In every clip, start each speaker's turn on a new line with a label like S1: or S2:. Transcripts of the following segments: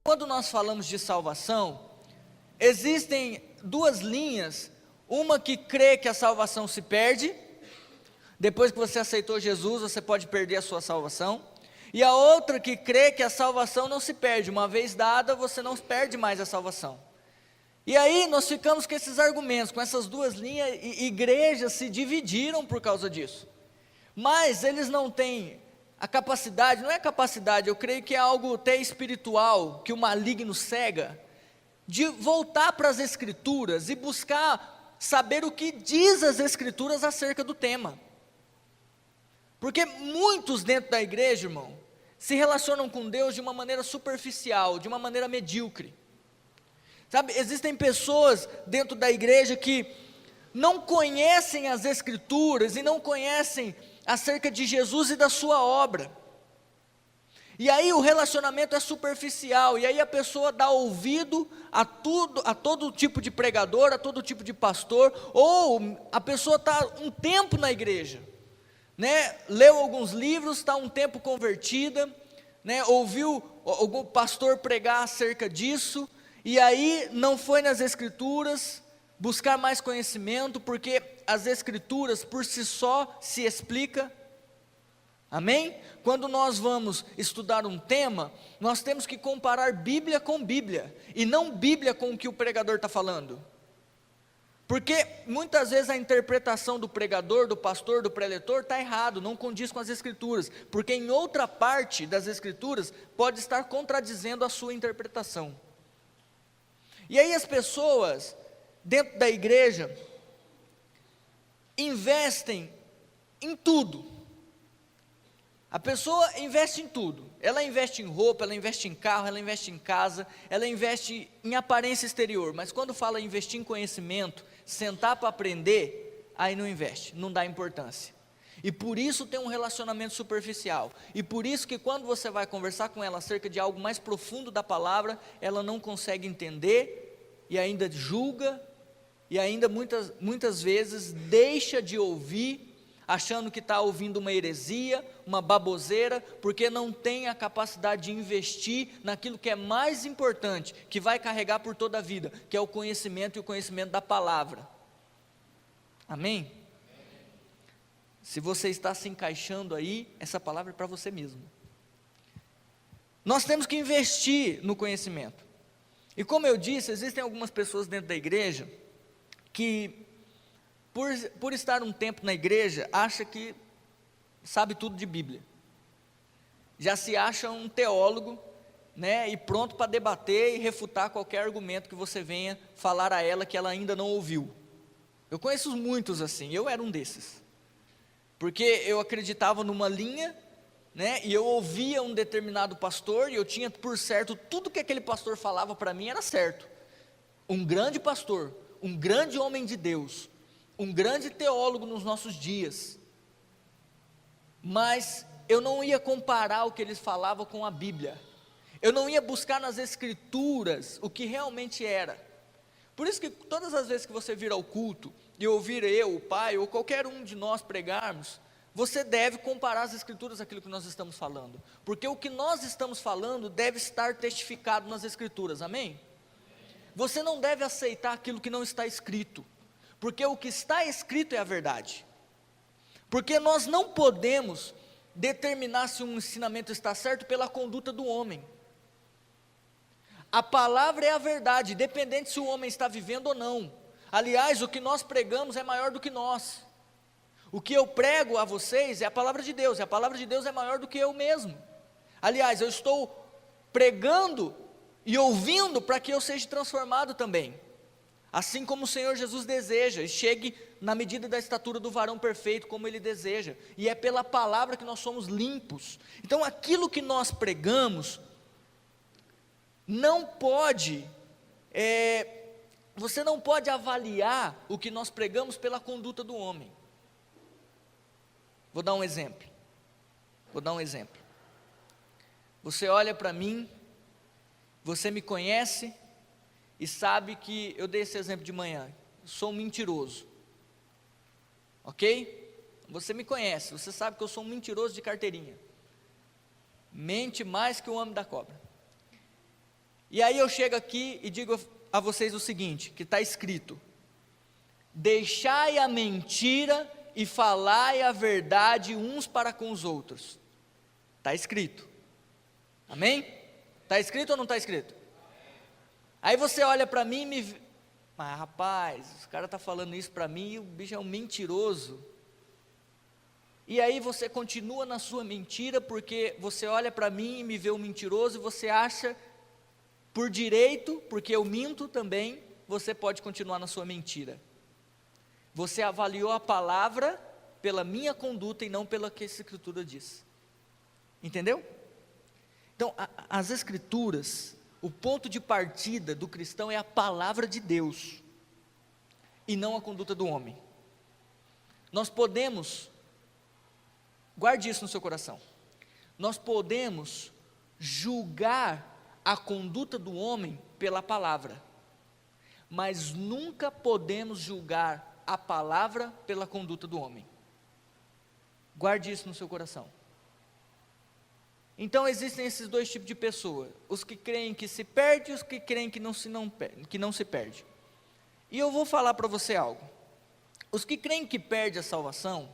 S1: Quando nós falamos de salvação, existem duas linhas, uma que crê que a salvação se perde, depois que você aceitou Jesus, você pode perder a sua salvação, e a outra que crê que a salvação não se perde, uma vez dada, você não perde mais a salvação. E aí nós ficamos com esses argumentos, com essas duas linhas, e igrejas se dividiram por causa disso, mas eles não têm a capacidade, não é capacidade, eu creio que é algo até espiritual, que o maligno cega, de voltar para as Escrituras e buscar saber o que diz as Escrituras acerca do tema. Porque muitos dentro da igreja, irmão, se relacionam com Deus de uma maneira superficial, de uma maneira medíocre. Sabe, existem pessoas dentro da igreja que não conhecem as Escrituras e não conhecem acerca de Jesus e da sua obra, e aí o relacionamento é superficial, e aí a pessoa dá ouvido a tudo, a todo tipo de pregador, a todo tipo de pastor, ou a pessoa está um tempo na igreja, né? Leu alguns livros, está um tempo convertida, né? Ouviu algum pastor pregar acerca disso, e aí não foi nas Escrituras buscar mais conhecimento, porque as Escrituras por si só se explica. Amém? Quando nós vamos estudar um tema, nós temos que comparar Bíblia com Bíblia, e não Bíblia com o que o pregador está falando, porque muitas vezes a interpretação do pregador, do pastor, do preletor está errado, não condiz com as Escrituras, porque em outra parte das Escrituras pode estar contradizendo a sua interpretação. E aí as pessoas dentro da igreja investem em tudo. A pessoa investe em tudo, ela investe em roupa, ela investe em carro, ela investe em casa, ela investe em aparência exterior, mas quando fala em investir em conhecimento, sentar para aprender, aí não investe, não dá importância, e por isso tem um relacionamento superficial, e por isso que quando você vai conversar com ela acerca de algo mais profundo da palavra, ela não consegue entender, e ainda julga, e ainda muitas vezes deixa de ouvir, achando que está ouvindo uma heresia, uma baboseira, porque não tem a capacidade de investir naquilo que é mais importante, que vai carregar por toda a vida, que é o conhecimento, e o conhecimento da palavra. Amém? Se você está se encaixando aí, essa palavra é para você mesmo. Nós temos que investir no conhecimento, e como eu disse, existem algumas pessoas dentro da igreja, que por estar um tempo na igreja, acha que sabe tudo de Bíblia, já se acha um teólogo, né, e pronto para debater e refutar qualquer argumento que você venha falar a ela que ela ainda não ouviu. Eu conheço muitos assim, eu era um desses, porque eu acreditava numa linha, né, e eu ouvia um determinado pastor, e eu tinha por certo, tudo que aquele pastor falava para mim era certo, um grande pastor, um grande homem de Deus, um grande teólogo nos nossos dias, mas eu não ia comparar o que eles falavam com a Bíblia, eu não ia buscar nas Escrituras o que realmente era. Por isso que todas as vezes que você vir ao culto, e ouvir eu, o pai, ou qualquer um de nós pregarmos, você deve comparar as Escrituras àquilo que nós estamos falando, porque o que nós estamos falando deve estar testificado nas Escrituras, amém? Você não deve aceitar aquilo que não está escrito, porque o que está escrito é a verdade, porque nós não podemos determinar se um ensinamento está certo pela conduta do homem. A palavra é a verdade, independente se o homem está vivendo ou não. Aliás, o que nós pregamos é maior do que nós. O que eu prego a vocês é a palavra de Deus, e a palavra de Deus é maior do que eu mesmo. Aliás, eu estou pregando e ouvindo para que eu seja transformado também, assim como o Senhor Jesus deseja, e chegue na medida da estatura do varão perfeito, como Ele deseja, e é pela palavra que nós somos limpos. Então aquilo que nós pregamos, não pode, você não pode avaliar o que nós pregamos pela conduta do homem. Vou dar um exemplo, você olha para mim, você me conhece, e sabe que, eu dei esse exemplo de manhã, eu sou um mentiroso, ok? Você me conhece, você sabe que eu sou um mentiroso de carteirinha, mente mais que o homem da cobra. E aí eu chego aqui e digo a vocês o seguinte, que está escrito: deixai a mentira e falai a verdade uns para com os outros. Está escrito, amém? Está escrito ou não está escrito? Aí você olha para mim e me... Mas rapaz, o cara está falando isso para mim e o bicho é um mentiroso. E aí você continua na sua mentira, porque você olha para mim e me vê um mentiroso, e você acha, por direito, porque eu minto também, você pode continuar na sua mentira. Você avaliou a palavra pela minha conduta e não pela que a Escritura diz. Entendeu? Então, as Escrituras, o ponto de partida do cristão é a palavra de Deus, e não a conduta do homem. Nós podemos, guarde isso no seu coração, nós podemos julgar a conduta do homem pela palavra, mas nunca podemos julgar a palavra pela conduta do homem. Guarde isso no seu coração. Então existem esses dois tipos de pessoa, os que creem que se perde e os que creem que não se perde. E eu vou falar para você algo. Os que creem que perde a salvação,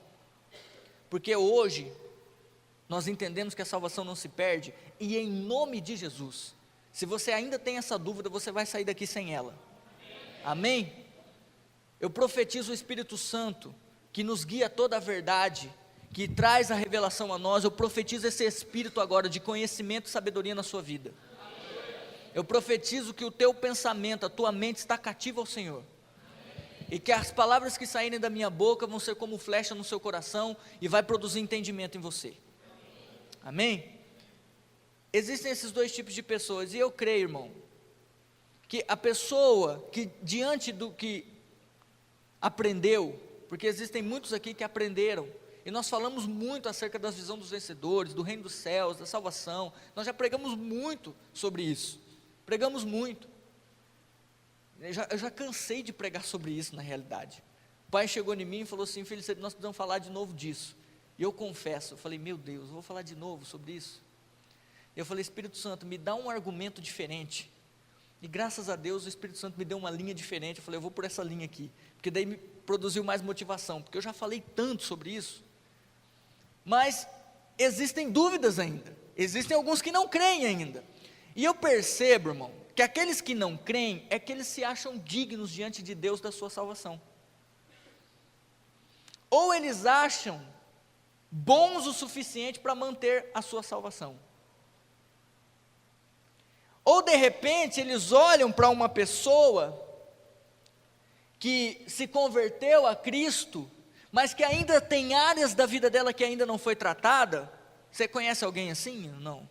S1: porque hoje nós entendemos que a salvação não se perde, e em nome de Jesus, se você ainda tem essa dúvida, você vai sair daqui sem ela. Amém? Eu profetizo o Espírito Santo, que nos guia a toda a verdade, que traz a revelação a nós. Eu profetizo esse Espírito agora de conhecimento e sabedoria na sua vida. Eu profetizo que o teu pensamento, a tua mente está cativa ao Senhor, e que as palavras que saírem da minha boca vão ser como flecha no seu coração, e vai produzir entendimento em você. Amém? Existem esses dois tipos de pessoas, e eu creio, irmão, que a pessoa que diante do que aprendeu, porque existem muitos aqui que aprenderam, e nós falamos muito acerca da visão dos vencedores, do reino dos céus, da salvação, nós já pregamos muito sobre isso, pregamos muito, eu já cansei de pregar sobre isso na realidade. O pai chegou em mim e falou assim: filho, nós precisamos falar de novo disso. E eu confesso, eu falei: meu Deus, eu vou falar de novo sobre isso? Eu falei: Espírito Santo, me dá um argumento diferente. E graças a Deus o Espírito Santo me deu uma linha diferente. Eu falei: eu vou por essa linha aqui, porque daí me produziu mais motivação, porque eu já falei tanto sobre isso. Mas existem dúvidas ainda, existem alguns que não creem ainda, e eu percebo, irmão, que aqueles que não creem, é que eles se acham dignos diante de Deus da sua salvação, ou eles acham bons o suficiente para manter a sua salvação, ou de repente eles olham para uma pessoa que se converteu a Cristo, mas que ainda tem áreas da vida dela que ainda não foi tratada. Você conhece alguém assim? Não.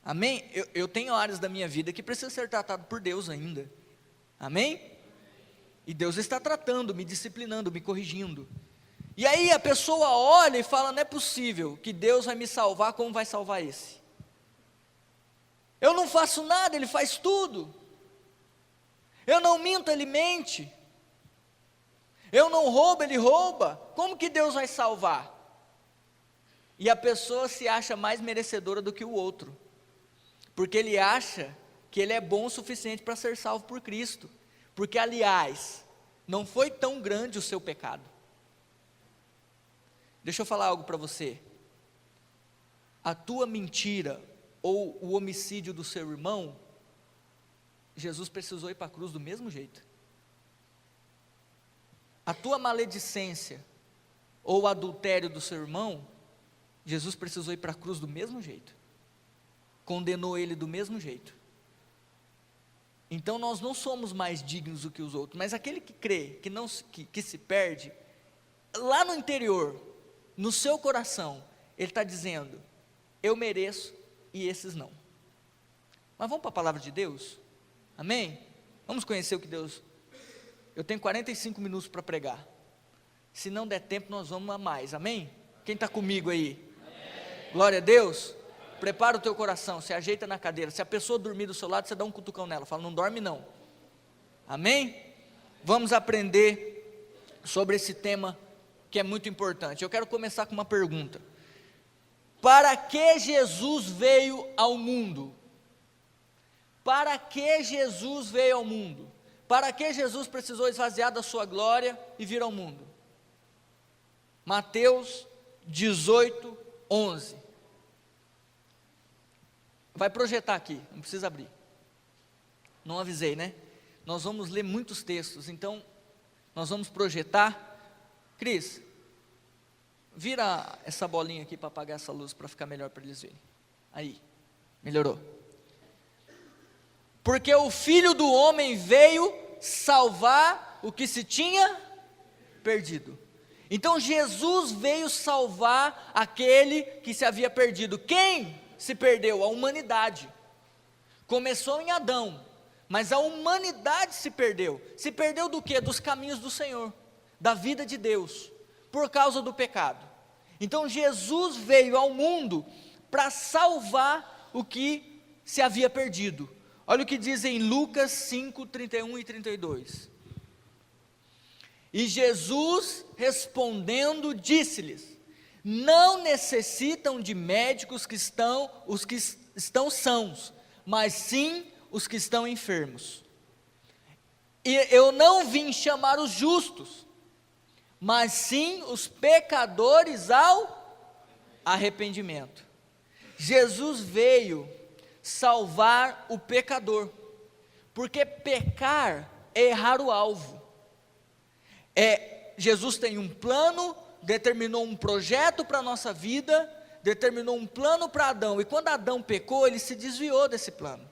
S1: Amém? Eu tenho áreas da minha vida que precisam ser tratadas por Deus ainda. Amém? E Deus está tratando, me disciplinando, me corrigindo. E aí a pessoa olha e fala: não é possível que Deus vai me salvar como vai salvar esse. Eu não faço nada, Ele faz tudo. Eu não minto, Ele mente. Eu não roubo, Ele rouba. Como que Deus vai salvar? E a pessoa se acha mais merecedora do que o outro, porque ele acha que ele é bom o suficiente para ser salvo por Cristo, porque aliás, não foi tão grande o seu pecado. Deixa eu falar algo para você. A tua mentira, ou o homicídio do seu irmão, Jesus precisou ir para a cruz do mesmo jeito. A tua maledicência, ou o adultério do seu irmão, Jesus precisou ir para a cruz do mesmo jeito, condenou ele do mesmo jeito. Então nós não somos mais dignos do que os outros, mas aquele que crê, que se perde, lá no interior, no seu coração, ele está dizendo: eu mereço e esses não. Mas vamos para a palavra de Deus? Amém? Vamos conhecer o que Deus... Eu tenho 45 minutos para pregar, se não der tempo nós vamos a mais, amém? Quem está comigo aí? Amém. Glória a Deus. prepara o teu coração, se ajeita na cadeira. Se a pessoa dormir do seu lado, você dá um cutucão nela, fala, não dorme não. Amém? Vamos aprender sobre esse tema que é muito importante. Eu quero começar com uma pergunta. Para que Jesus veio ao mundo? Para que Jesus veio ao mundo? Para que Jesus precisou esvaziar da sua glória e vir ao mundo? Mateus 18, 11. Vai projetar aqui, não precisa abrir. Não avisei, né? Nós vamos ler muitos textos, então nós vamos projetar. Cris, vira essa bolinha aqui para apagar essa luz, para ficar melhor para eles verem. Aí, melhorou. Porque o Filho do Homem veio salvar o que se tinha perdido. Então Jesus veio salvar aquele que se havia perdido. Quem se perdeu? A humanidade. Começou em Adão, mas a humanidade se perdeu. Se perdeu do quê? Dos caminhos do Senhor, da vida de Deus, por causa do pecado. Então Jesus veio ao mundo para salvar o que se havia perdido. Olha o que diz em Lucas 5, 31 e 32. E Jesus respondendo disse-lhes, não necessitam de médicos os que estão sãos, mas sim os que estão enfermos. E eu não vim chamar os justos, mas sim os pecadores ao arrependimento. Jesus veio salvar o pecador, porque pecar é errar o alvo. Jesus tem um plano, determinou um projeto para a nossa vida, determinou um plano para Adão, e quando Adão pecou, ele se desviou desse plano,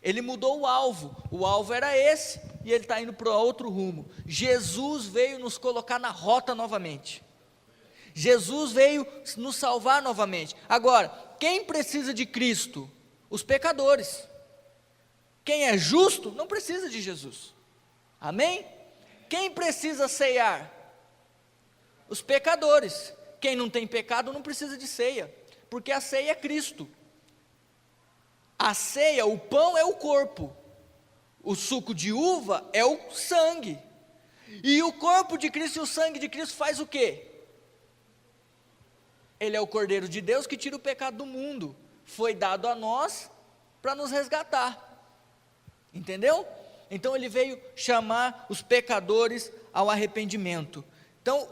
S1: ele mudou o alvo era esse, e ele está indo para outro rumo. Jesus veio nos colocar na rota novamente, Jesus veio nos salvar novamente. Agora, quem precisa de Cristo? Os pecadores. Quem é justo, não precisa de Jesus, amém? Quem precisa ceiar? Os pecadores. Quem não tem pecado não precisa de ceia, porque a ceia é Cristo. A ceia, o pão é o corpo, o suco de uva é o sangue, e o corpo de Cristo e o sangue de Cristo faz o quê? Ele é o Cordeiro de Deus que tira o pecado do mundo, foi dado a nós para nos resgatar, entendeu? Então ele veio chamar os pecadores ao arrependimento. Então,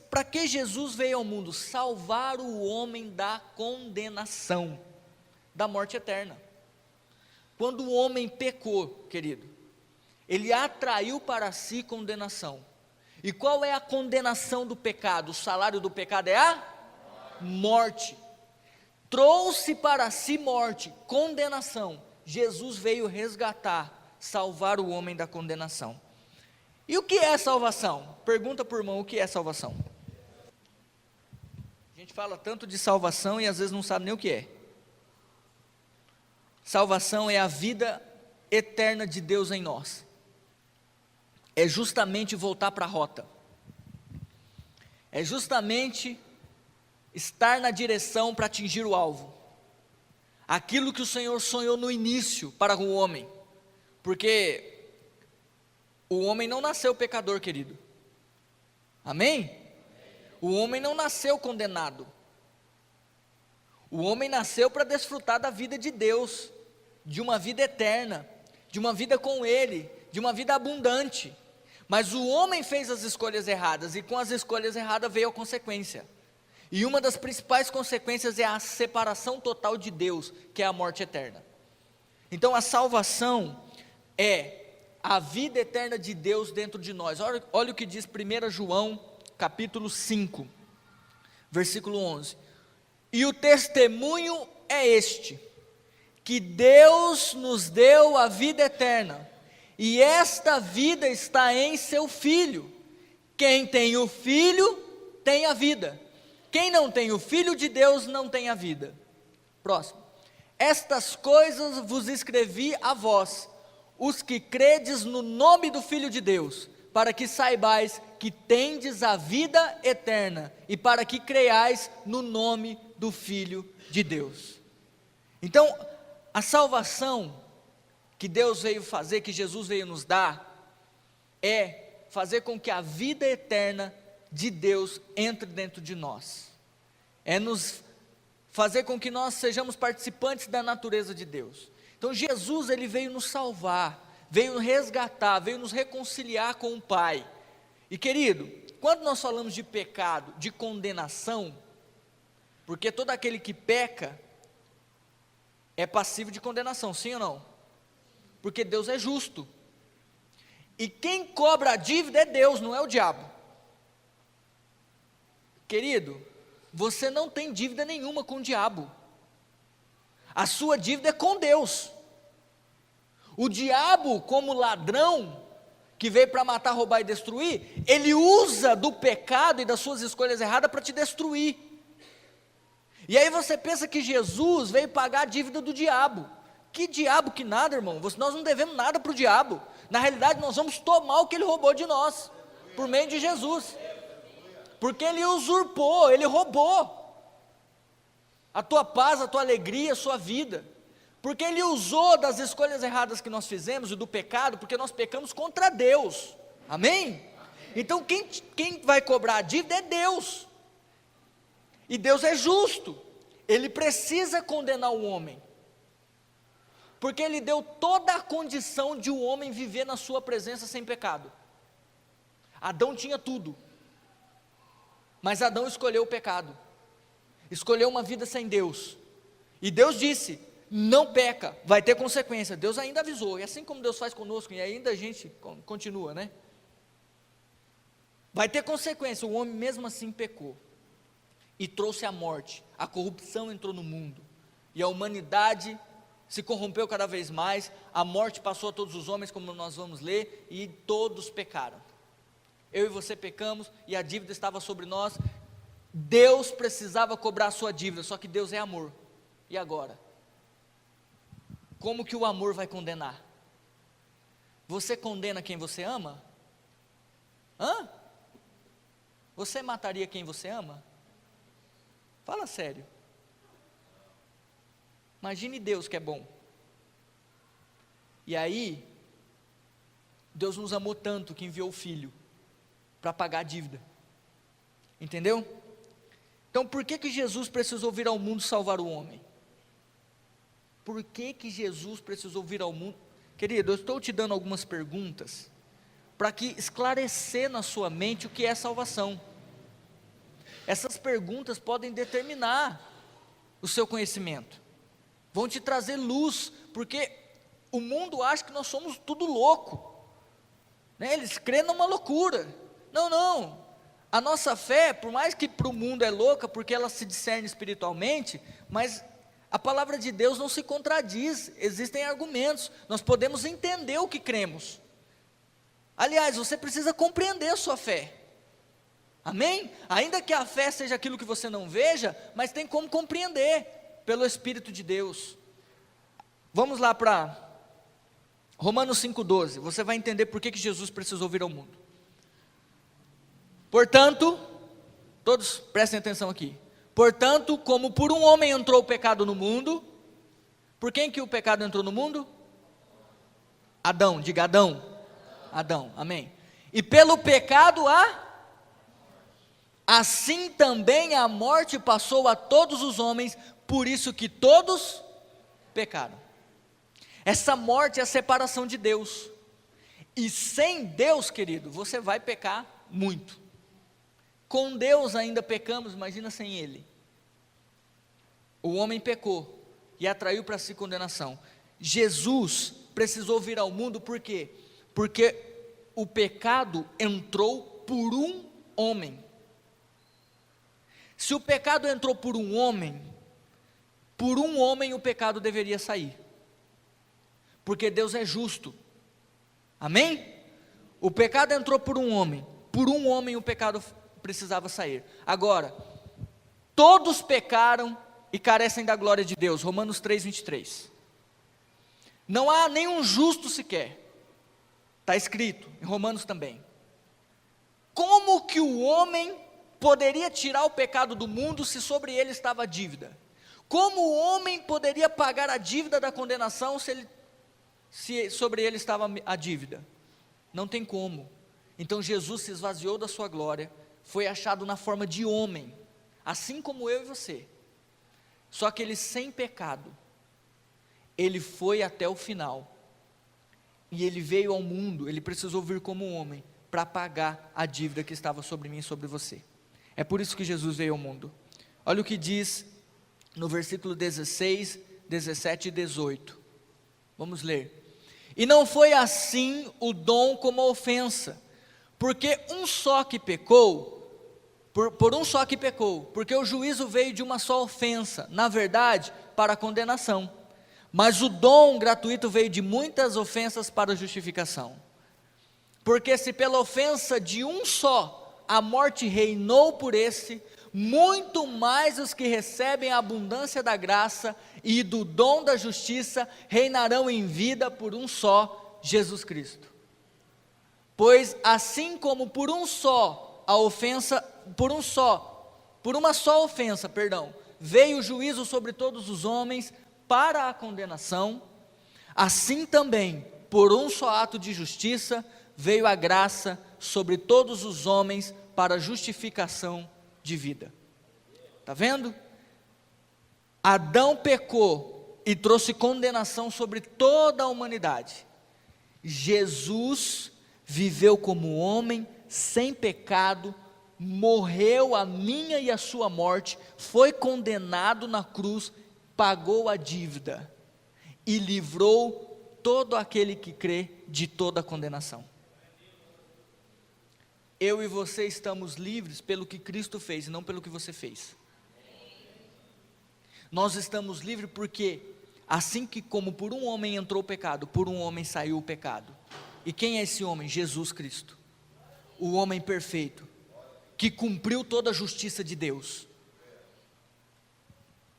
S1: para que Jesus veio ao mundo? Salvar o homem da condenação, da morte eterna. Quando o homem pecou, querido, ele atraiu para si condenação. E qual é a condenação do pecado? O salário do pecado é a morte. Trouxe para si morte, condenação. Jesus veio resgatar, salvar o homem da condenação. E o que é salvação? Pergunta por irmão, o que é salvação? A gente fala tanto de salvação e às vezes não sabe nem o que é. Salvação é a vida eterna de Deus em nós. É justamente voltar para a rota. É justamente estar na direção para atingir o alvo. Aquilo que o Senhor sonhou no início para o homem. Porque o homem não nasceu pecador, querido. Amém? O homem não nasceu condenado. O homem nasceu para desfrutar da vida de Deus, de uma vida eterna, de uma vida com Ele, de uma vida abundante. Mas o homem fez as escolhas erradas, e com as escolhas erradas veio a consequência. E uma das principais consequências é a separação total de Deus, que é a morte eterna. Então a salvação é a vida eterna de Deus dentro de nós. Olha o que diz 1 João capítulo 5, versículo 11. E o testemunho é este, que Deus nos deu a vida eterna, e esta vida está em seu Filho. Quem tem o Filho tem a vida. Quem não tem o Filho de Deus não tem a vida. Próximo. Estas coisas vos escrevi a vós, os que credes no nome do Filho de Deus, para que saibais que tendes a vida eterna, e para que creiais no nome do Filho de Deus. Então, a salvação que Deus veio fazer, que Jesus veio nos dar, é fazer com que a vida eterna de Deus entre dentro de nós. É nos fazer com que nós sejamos participantes da natureza de Deus. Então Jesus, ele veio nos salvar, veio nos resgatar, veio nos reconciliar com o Pai. E querido, quando nós falamos de pecado, de condenação, porque todo aquele que peca é passivo de condenação, sim ou não? Porque Deus é justo. E quem cobra a dívida é Deus, não é o diabo. Querido, você não tem dívida nenhuma com o diabo. A sua dívida é com Deus. O diabo, como ladrão, que veio para matar, roubar e destruir, ele usa do pecado e das suas escolhas erradas para te destruir. E aí você pensa que Jesus veio pagar a dívida do diabo. Que diabo que nada, irmão. Nós não devemos nada para o diabo. Na realidade, nós vamos tomar o que ele roubou de nós, por meio de Jesus. Porque ele usurpou, ele roubou a tua paz, a tua alegria, a sua vida. Porque ele usou das escolhas erradas que nós fizemos e do pecado, porque nós pecamos contra Deus. Amém? Então quem vai cobrar a dívida é Deus. E Deus é justo. Ele precisa condenar o homem. Porque ele deu toda a condição de o homem viver na sua presença sem pecado. Adão tinha tudo. Mas Adão escolheu o pecado. Escolheu uma vida sem Deus. E Deus disse: não peca, vai ter consequência. Deus ainda avisou. E assim como Deus faz conosco, e ainda a gente continua, né? Vai ter consequência. O homem mesmo assim pecou. E trouxe a morte. A corrupção entrou no mundo. E a humanidade se corrompeu cada vez mais, a morte passou a todos os homens, como nós vamos ler, e todos pecaram. Eu e você pecamos, e a dívida estava sobre nós. Deus precisava cobrar a sua dívida, só que Deus é amor. E agora? Como que o amor vai condenar? Você condena quem você ama? Hã? Você mataria quem você ama? Fala sério. Imagine Deus que é bom. E aí, Deus nos amou tanto que enviou o Filho para pagar a dívida. Entendeu? Então por que Jesus precisou vir ao mundo salvar o homem? Por que Jesus precisou vir ao mundo? Querido, eu estou te dando algumas perguntas para que esclarecer na sua mente o que é salvação. Essas perguntas podem determinar o seu conhecimento. Vão te trazer luz, porque o mundo acha que nós somos tudo louco, né? Eles creem numa loucura. Não, a nossa fé, por mais que para o mundo é louca, porque ela se discerne espiritualmente, mas a palavra de Deus não se contradiz, existem argumentos, nós podemos entender o que cremos. Aliás, você precisa compreender a sua fé, amém? Ainda que a fé seja aquilo que você não veja, mas tem como compreender, pelo Espírito de Deus. Vamos lá para Romanos 5,12, você vai entender por que Jesus precisou vir ao mundo. Portanto, todos prestem atenção aqui. Portanto, como por um homem entrou o pecado no mundo, por quem que o pecado entrou no mundo? Adão, diga Adão. Adão, amém. E pelo pecado assim também a morte passou a todos os homens, por isso que todos pecaram. Essa morte é a separação de Deus. E sem Deus, querido, você vai pecar muito. Com Deus ainda pecamos, imagina sem Ele. O homem pecou e atraiu para si condenação. Jesus precisou vir ao mundo por quê? Porque o pecado entrou por um homem. Se o pecado entrou por um homem o pecado deveria sair. Porque Deus é justo. Amém? O pecado entrou por um homem o pecado precisava sair. Agora, todos pecaram e carecem da glória de Deus. Romanos 3:23. Não há nenhum justo sequer. Está escrito em Romanos também. Como que o homem poderia tirar o pecado do mundo se sobre ele estava a dívida? Como o homem poderia pagar a dívida da condenação se sobre ele estava a dívida? Não tem como. Então Jesus se esvaziou da sua glória, foi achado na forma de homem, assim como eu e você, só que ele sem pecado. Ele foi até o final, e ele veio ao mundo, ele precisou vir como um homem, para pagar a dívida que estava sobre mim e sobre você. É por isso que Jesus veio ao mundo. Olha o que diz no versículo 16, 17 e 18, vamos ler. E não foi assim o dom como a ofensa, porque um só que pecou, por um só que pecou, porque o juízo veio de uma só ofensa, na verdade, para a condenação, mas o dom gratuito veio de muitas ofensas para a justificação. Porque se pela ofensa de um só a morte reinou por esse, muito mais os que recebem a abundância da graça e do dom da justiça reinarão em vida por um só, Jesus Cristo. Pois assim como por uma só ofensa, veio o juízo sobre todos os homens para a condenação, assim também, por um só ato de justiça, veio a graça sobre todos os homens para a justificação de vida. Está vendo? Adão pecou e trouxe condenação sobre toda a humanidade. Jesus viveu como homem, sem pecado, morreu a minha e a sua morte, foi condenado na cruz, pagou a dívida e livrou todo aquele que crê de toda a condenação. Eu e você estamos livres pelo que Cristo fez e não pelo que você fez. Nós estamos livres porque assim que como por um homem entrou o pecado, por um homem saiu o pecado. E quem é esse homem? Jesus Cristo, o homem perfeito, que cumpriu toda a justiça de Deus.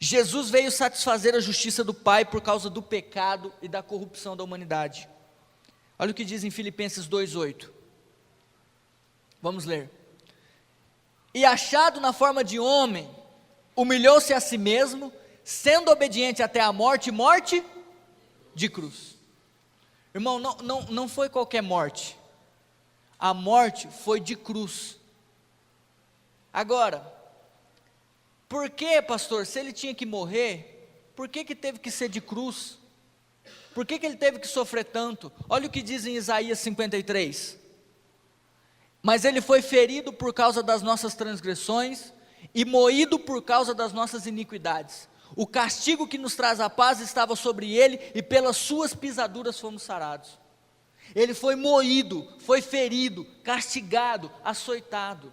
S1: Jesus veio satisfazer a justiça do Pai por causa do pecado e da corrupção da humanidade. Olha o que diz em Filipenses 2:8. Vamos ler. E achado na forma de homem, humilhou-se a si mesmo, sendo obediente até a morte, morte de cruz. Irmão, não foi qualquer morte. A morte foi de cruz. Agora, por que, pastor, se ele tinha que morrer, por que teve que ser de cruz? Por que ele teve que sofrer tanto? Olha o que diz em Isaías 53. Mas ele foi ferido por causa das nossas transgressões e moído por causa das nossas iniquidades. O castigo que nos traz a paz estava sobre ele, e pelas suas pisaduras fomos sarados. Ele foi moído, foi ferido, castigado, açoitado.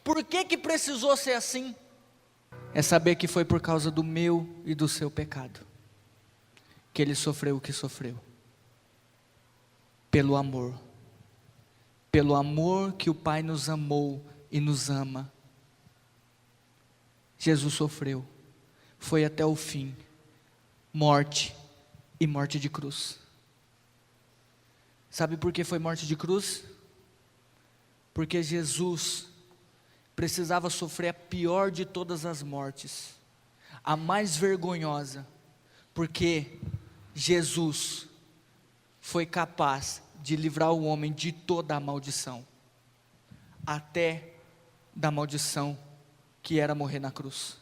S1: Por que precisou ser assim? É saber que foi por causa do meu e do seu pecado que ele sofreu o que sofreu. Pelo amor que o Pai nos amou e nos ama, Jesus sofreu, foi até o fim, morte e morte de cruz. Sabe por que foi morte de cruz? Porque Jesus precisava sofrer a pior de todas as mortes, a mais vergonhosa, porque Jesus foi capaz de livrar o homem de toda a maldição, até da maldição que era morrer na cruz.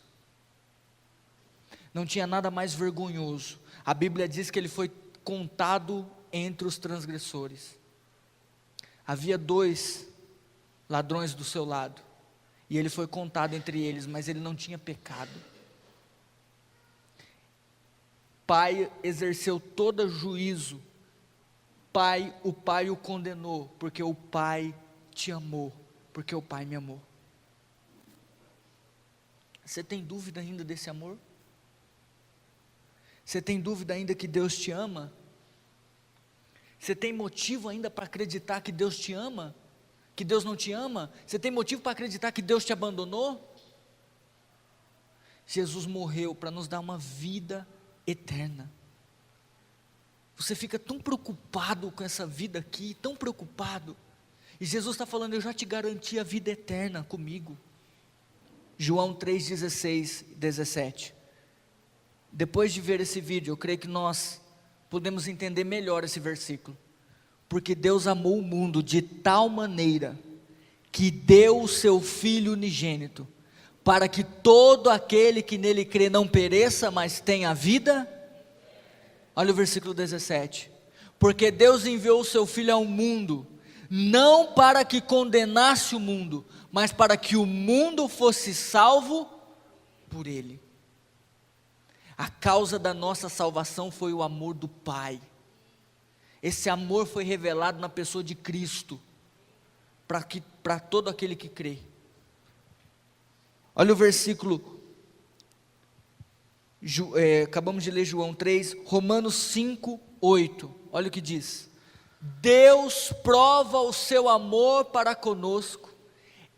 S1: Não tinha nada mais vergonhoso. A Bíblia diz que ele foi contado entre os transgressores. Havia 2 ladrões do seu lado, e ele foi contado entre eles, mas ele não tinha pecado. Pai exerceu todo juízo. O Pai o condenou, porque o Pai te amou, porque o Pai me amou. Você tem dúvida ainda desse amor? Você tem dúvida ainda que Deus te ama? Você tem motivo ainda para acreditar que Deus te ama? Que Deus não te ama? Você tem motivo para acreditar que Deus te abandonou? Jesus morreu para nos dar uma vida eterna. Você fica tão preocupado com essa vida aqui, tão preocupado, e Jesus está falando: eu já te garanti a vida eterna comigo. João 3,16, 17, Depois de ver esse vídeo, eu creio que nós podemos entender melhor esse versículo. Porque Deus amou o mundo de tal maneira que deu o seu Filho unigênito, para que todo aquele que nele crê não pereça, mas tenha vida. Olha o versículo 17. Porque Deus enviou o seu Filho ao mundo, não para que condenasse o mundo, mas para que o mundo fosse salvo por ele. A causa da nossa salvação foi o amor do Pai. Esse amor foi revelado na pessoa de Cristo, para todo aquele que crê. Olha o versículo, acabamos de ler João 3, Romanos 5, 8, olha o que diz: Deus prova o seu amor para conosco,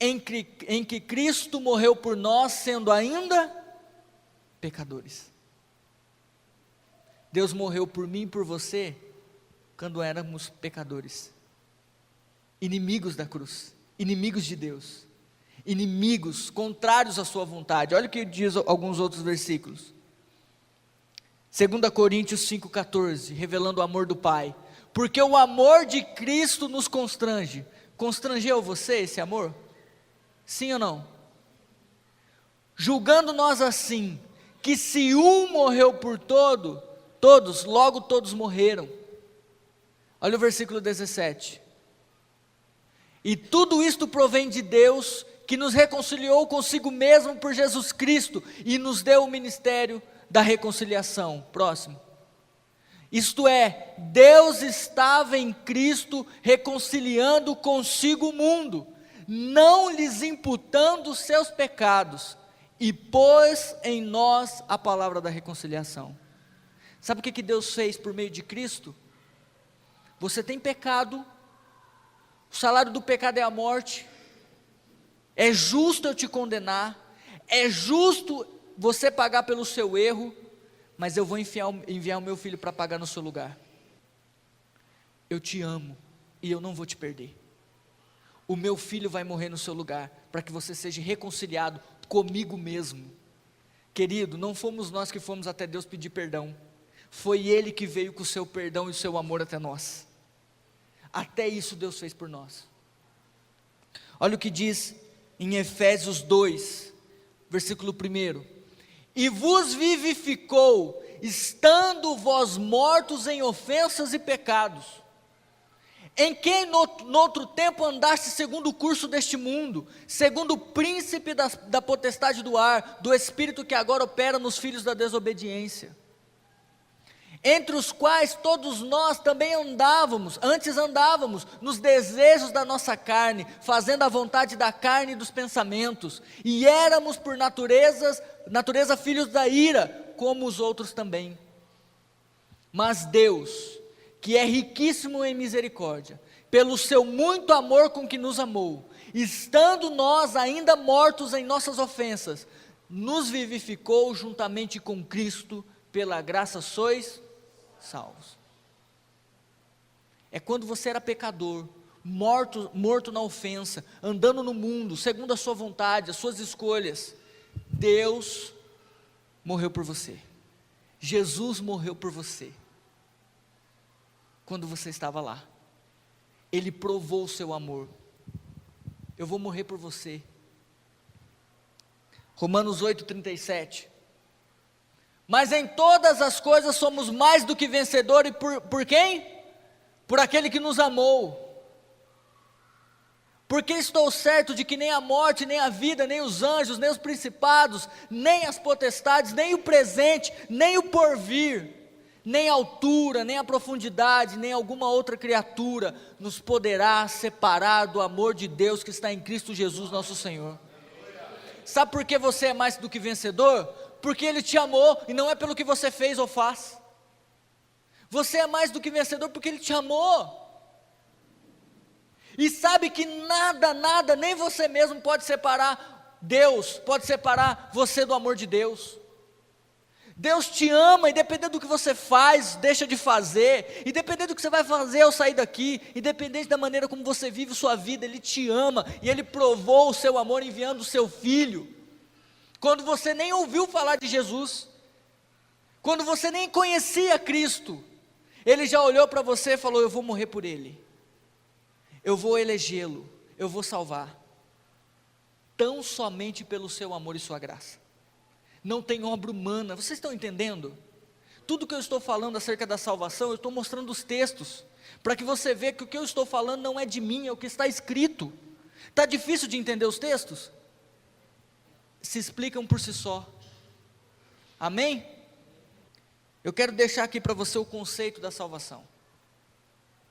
S1: em que Cristo morreu por nós, sendo ainda pecadores. Deus morreu por mim e por você, quando éramos pecadores, inimigos da cruz, inimigos de Deus, inimigos, contrários à sua vontade. Olha o que diz alguns outros versículos. 2 Coríntios 5,14, revelando o amor do Pai. Porque o amor de Cristo nos constrange. Constrangeu você esse amor? Sim ou não? Julgando nós assim, que se um morreu por todos, logo todos morreram. Olha o versículo 17. E tudo isto provém de Deus, que nos reconciliou consigo mesmo por Jesus Cristo, e nos deu o ministério da reconciliação. Próximo. Isto é, Deus estava em Cristo reconciliando consigo o mundo, não lhes imputando os seus pecados, e pôs em nós a palavra da reconciliação. Sabe o que Deus fez por meio de Cristo? Você tem pecado, o salário do pecado é a morte, é justo eu te condenar, é justo você pagar pelo seu erro, mas eu vou enviar o meu filho para pagar no seu lugar. Eu te amo e eu não vou te perder. O meu filho vai morrer no seu lugar, para que você seja reconciliado comigo mesmo. Querido, não fomos nós que fomos até Deus pedir perdão, foi Ele que veio com o seu perdão e o seu amor até nós. Até isso Deus fez por nós. Olha o que diz em Efésios 2, versículo 1. E vos vivificou, estando vós mortos em ofensas e pecados, em quem no outro tempo andaste segundo o curso deste mundo, segundo o príncipe da potestade do ar, do espírito que agora opera nos filhos da desobediência, entre os quais todos nós também antes andávamos, nos desejos da nossa carne, fazendo a vontade da carne e dos pensamentos, e éramos por natureza filhos da ira, como os outros também. Mas Deus, que é riquíssimo em misericórdia, pelo seu muito amor com que nos amou, estando nós ainda mortos em nossas ofensas, nos vivificou juntamente com Cristo, pela graça sois salvos. É quando você era pecador, morto na ofensa, andando no mundo, segundo a sua vontade, as suas escolhas, Deus morreu por você, Jesus morreu por você, quando você estava lá, Ele provou o seu amor. Eu vou morrer por você. Romanos 8:37. Mas em todas as coisas somos mais do que vencedores, por quem? Por aquele que nos amou. Porque estou certo de que nem a morte, nem a vida, nem os anjos, nem os principados, nem as potestades, nem o presente, nem o porvir, nem a altura, nem a profundidade, nem alguma outra criatura nos poderá separar do amor de Deus que está em Cristo Jesus nosso Senhor. Sabe por que você é mais do que vencedor? Porque Ele te amou, e não é pelo que você fez ou faz. Você é mais do que vencedor porque Ele te amou. E sabe que nada, nem você mesmo pode separar Deus, pode separar você do amor de Deus. Deus te ama, independente do que você faz, deixa de fazer, independente do que você vai fazer ao sair daqui, independente da maneira como você vive sua vida, Ele te ama, e Ele provou o seu amor enviando o seu Filho, quando você nem ouviu falar de Jesus. Quando você nem conhecia Cristo, Ele já olhou para você e falou: eu vou morrer por Ele, eu vou elegê-lo, eu vou salvar, tão somente pelo seu amor e sua graça. Não tem obra humana. Vocês estão entendendo? Tudo que eu estou falando acerca da salvação, eu estou mostrando os textos, para que você veja que o que eu estou falando não é de mim, é o que está escrito. Está difícil de entender os textos? Se explicam por si só. Amém? Eu quero deixar aqui para você o conceito da salvação.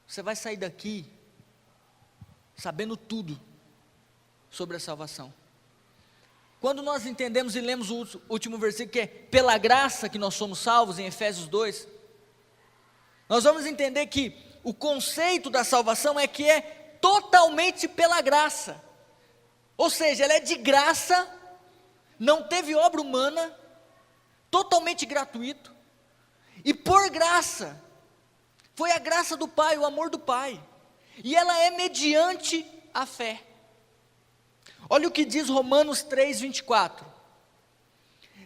S1: Você vai sair daqui sabendo tudo sobre a salvação. Quando nós entendemos e lemos o último versículo, que é pela graça que nós somos salvos, em Efésios 2, nós vamos entender que o conceito da salvação é que é totalmente pela graça, ou seja, ela é de graça, não teve obra humana, totalmente gratuito, e por graça, foi a graça do Pai, o amor do Pai, e ela é mediante a fé. Olha o que diz Romanos 3, 24,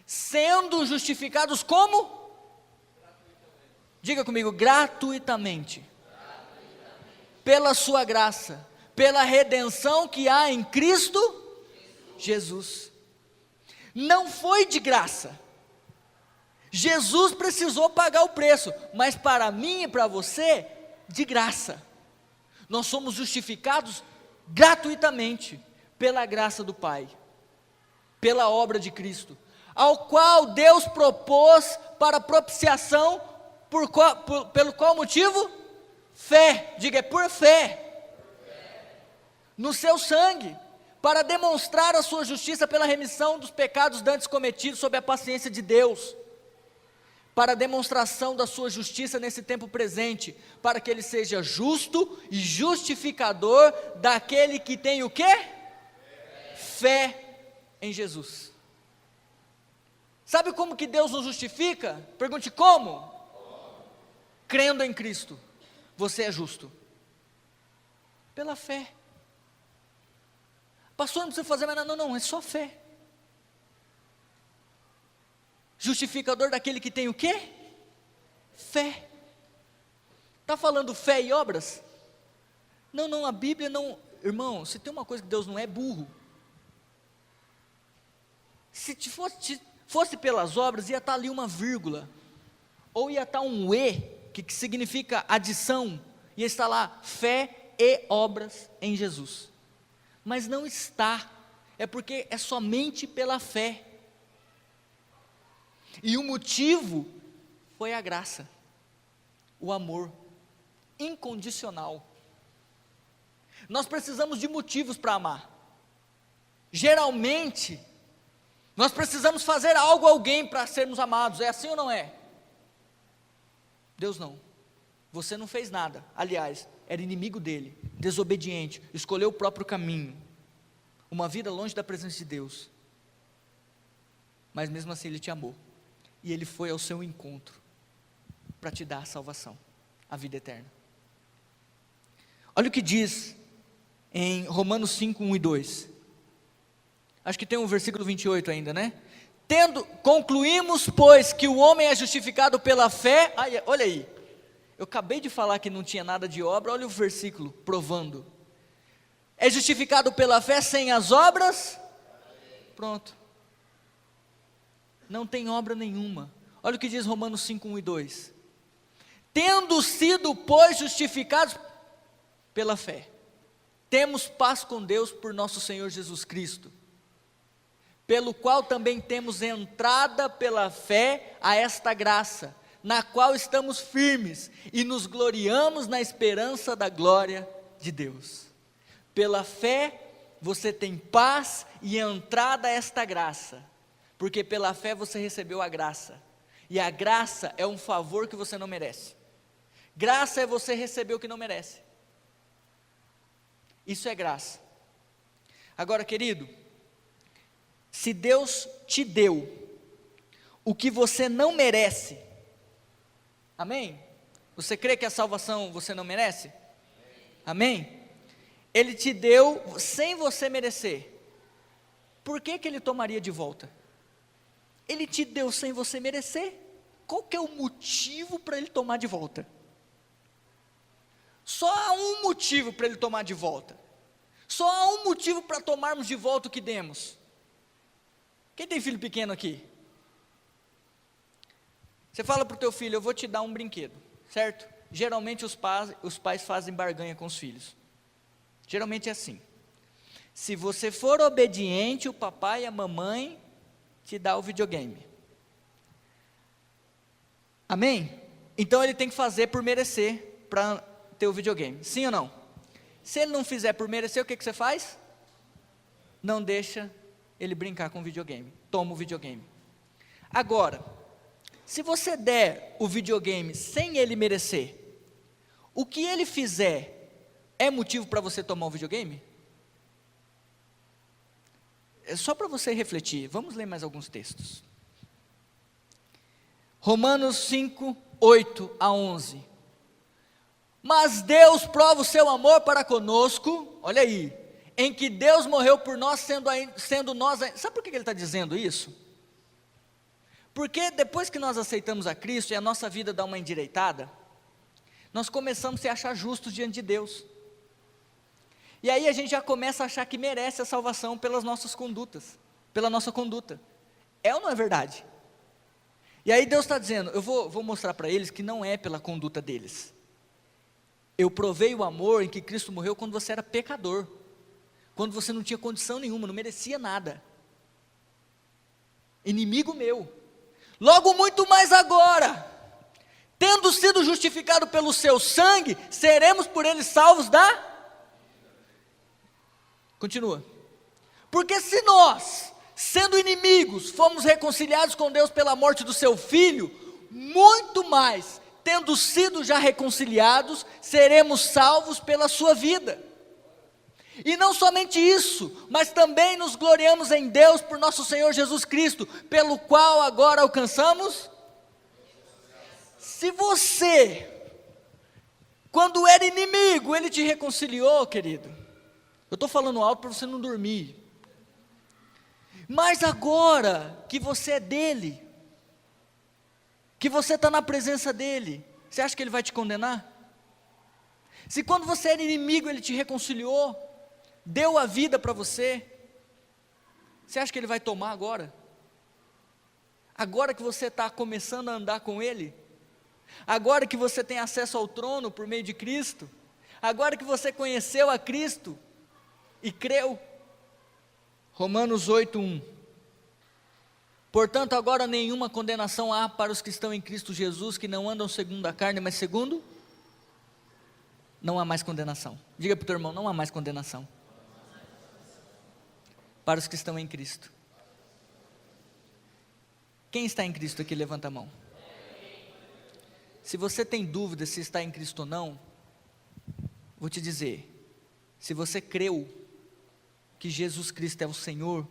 S1: sendo justificados como? Diga comigo, gratuitamente, pela sua graça, pela redenção que há em Cristo Jesus. Não foi de graça, Jesus precisou pagar o preço, mas para mim e para você, de graça, nós somos justificados gratuitamente, pela graça do Pai, pela obra de Cristo, ao qual Deus propôs para propiciação, pelo qual motivo? Fé, diga, é por fé, no seu sangue, para demonstrar a sua justiça pela remissão dos pecados dantes cometidos sob a paciência de Deus, para a demonstração da sua justiça nesse tempo presente, para que Ele seja justo e justificador daquele que tem o quê? Fé em Jesus. Sabe como que Deus nos justifica? Pergunte como? Crendo em Cristo, você é justo, pela fé. Pastor, não precisa fazer mais nada, não, é só fé. Justificador daquele que tem o quê? Fé. Está falando fé e obras? Não, a Bíblia não, irmão, se tem uma coisa que Deus não é burro. Se fosse pelas obras, ia estar ali uma vírgula, ou ia estar um E, que significa adição, ia estar lá, fé e obras em Jesus, mas não está, é porque é somente pela fé, e o motivo foi a graça, o amor incondicional. Nós precisamos de motivos para amar, geralmente, nós precisamos fazer algo a alguém para sermos amados, é assim ou não é? Deus não, você não fez nada, aliás, era inimigo dele, desobediente, escolheu o próprio caminho, uma vida longe da presença de Deus, mas mesmo assim Ele te amou, e Ele foi ao seu encontro, para te dar a salvação, a vida eterna. Olha o que diz em Romanos 5, 1 e 2, acho que tem um versículo 28 ainda, né? Concluímos, pois, que o homem é justificado pela fé. Olha aí, eu acabei de falar que não tinha nada de obra, olha o versículo, provando. É justificado pela fé sem as obras? Pronto. Não tem obra nenhuma. Olha o que diz Romanos 5, 1 e 2. Tendo sido, pois, justificados pela fé, temos paz com Deus por nosso Senhor Jesus Cristo, pelo qual também temos entrada pela fé a esta graça, na qual estamos firmes e nos gloriamos na esperança da glória de Deus. Pela fé você tem paz e entrada a esta graça, porque pela fé você recebeu a graça, e a graça é um favor que você não merece. Graça é você receber o que não merece, isso é graça. Agora, querido, se Deus te deu o que você não merece, amém? Você crê que a salvação você não merece? Amém? Ele te deu sem você merecer, por que Ele tomaria de volta? Ele te deu sem você merecer, qual que é o motivo para ele tomar de volta? Só há um motivo para ele tomar de volta. Só há um motivo para tomarmos de volta o que demos. Quem tem filho pequeno aqui? Você fala para o teu filho, eu vou te dar um brinquedo, certo? Geralmente os pais fazem barganha com os filhos. Geralmente é assim. Se você for obediente, o papai e a mamãe te dá o videogame. Amém? Então ele tem que fazer por merecer para ter o videogame. Sim ou não? Se ele não fizer por merecer, o que você faz? Não deixa ele brincar com o videogame. Toma o videogame. Agora, se você der o videogame sem ele merecer, o que ele fizer é motivo para você tomar o videogame? É só para você refletir. Vamos ler mais alguns textos. Romanos 5, 8 a 11. Mas Deus prova o seu amor para conosco, olha aí, em que Deus morreu por nós, sendo nós, sabe por que ele está dizendo isso? Porque depois que nós aceitamos a Cristo e a nossa vida dá uma endireitada, nós começamos a se achar justos diante de Deus, e aí a gente já começa a achar que merece a salvação pelas nossas condutas, pela nossa conduta, é ou não é verdade? E aí Deus está dizendo, eu vou mostrar para eles que não é pela conduta deles, eu provei o amor em que Cristo morreu quando você era pecador, quando você não tinha condição nenhuma, não merecia nada, inimigo meu, logo muito mais agora, tendo sido justificado pelo seu sangue, seremos por ele salvos continua, porque se nós, sendo inimigos, fomos reconciliados com Deus pela morte do seu Filho, muito mais, tendo sido já reconciliados, seremos salvos pela sua vida. E não somente isso, mas também nos gloriamos em Deus por nosso Senhor Jesus Cristo, pelo qual agora alcançamos. Se você, quando era inimigo, Ele te reconciliou, querido, eu estou falando alto para você não dormir, mas agora que você é dele, que você está na presença dele, você acha que ele vai te condenar? Se quando você era inimigo ele te reconciliou, deu a vida para você, você acha que ele vai tomar agora? Agora que você está começando a andar com ele, agora que você tem acesso ao trono por meio de Cristo, agora que você conheceu a Cristo e creu, Romanos 8:1. Portanto, agora nenhuma condenação há para os que estão em Cristo Jesus, que não andam segundo a carne, mas segundo, não há mais condenação. Diga para o teu irmão, não há mais condenação para os que estão em Cristo. Quem está em Cristo aqui, levanta a mão. Se você tem dúvida se está em Cristo ou não, vou te dizer, se você creu que Jesus Cristo é o Senhor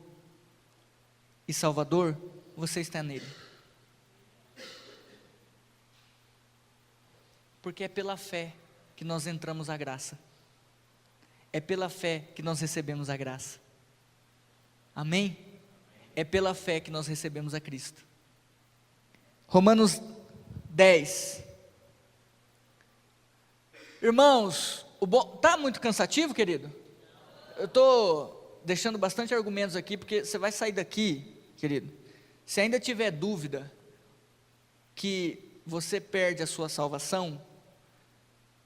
S1: e Salvador, você está nele, porque é pela fé que nós entramos à graça, é pela fé que nós recebemos a graça, amém? É pela fé que nós recebemos a Cristo. Romanos 10, irmãos, está muito cansativo, querido? Eu estou deixando bastante argumentos aqui, porque você vai sair daqui, querido, se ainda tiver dúvida que você perde a sua salvação,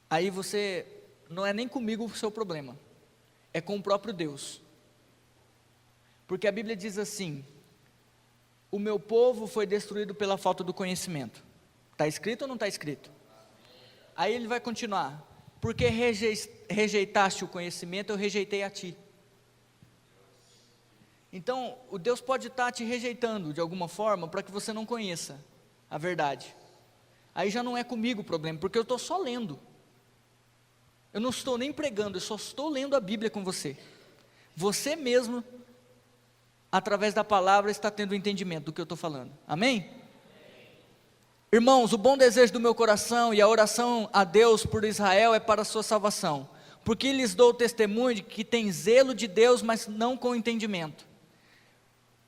S1: aí você, não é nem comigo o seu problema, é com o próprio Deus, porque a Bíblia diz assim, o meu povo foi destruído pela falta do conhecimento, está escrito ou não está escrito? Aí ele vai continuar, porque rejeitaste o conhecimento, eu rejeitei a ti. Então, o Deus pode estar te rejeitando de alguma forma, para que você não conheça a verdade. Aí já não é comigo o problema, porque eu estou só lendo. Eu não estou nem pregando, eu só estou lendo a Bíblia com você. Você mesmo, através da palavra, está tendo entendimento do que eu estou falando. Amém? Irmãos, o bom desejo do meu coração e a oração a Deus por Israel é para a sua salvação, porque lhes dou testemunho de que tem zelo de Deus, mas não com entendimento.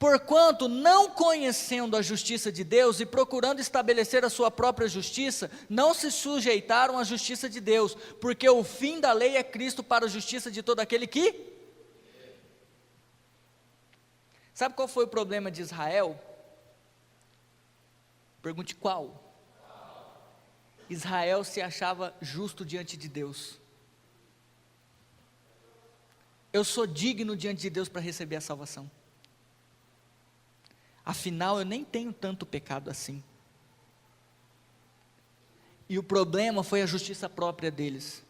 S1: Porquanto, não conhecendo a justiça de Deus e procurando estabelecer a sua própria justiça, não se sujeitaram à justiça de Deus, porque o fim da lei é Cristo para a justiça de todo aquele que... Sabe qual foi o problema de Israel? Pergunte qual? Israel se achava justo diante de Deus. Eu sou digno diante de Deus para receber a salvação. Afinal, eu nem tenho tanto pecado assim. E o problema foi a justiça própria deles.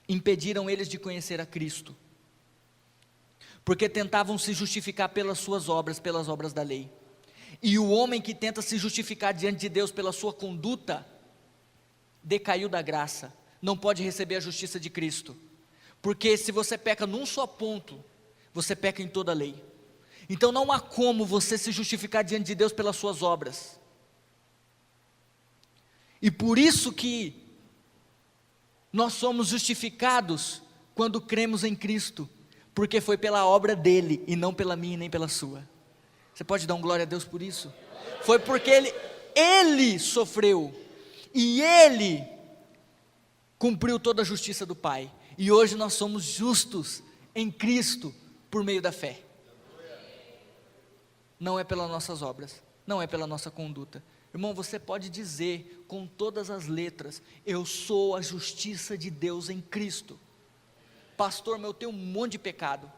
S1: Impediram eles de conhecer a Cristo. Porque tentavam se justificar pelas suas obras, pelas obras da lei. E o homem que tenta se justificar diante de Deus pela sua conduta, decaiu da graça, não pode receber a justiça de Cristo. Porque se você peca num só ponto, você peca em toda a lei. Então não há como você se justificar diante de Deus pelas suas obras. E por isso que nós somos justificados quando cremos em Cristo, porque foi pela obra dele e não pela minha nem pela sua. Você pode dar um glória a Deus por isso? Foi porque ele sofreu e ele cumpriu toda a justiça do Pai. E hoje nós somos justos em Cristo por meio da fé. Não é pelas nossas obras, não é pela nossa conduta. Irmão, você pode dizer com todas as letras: eu sou a justiça de Deus em Cristo. Pastor, eu tenho um monte de pecado,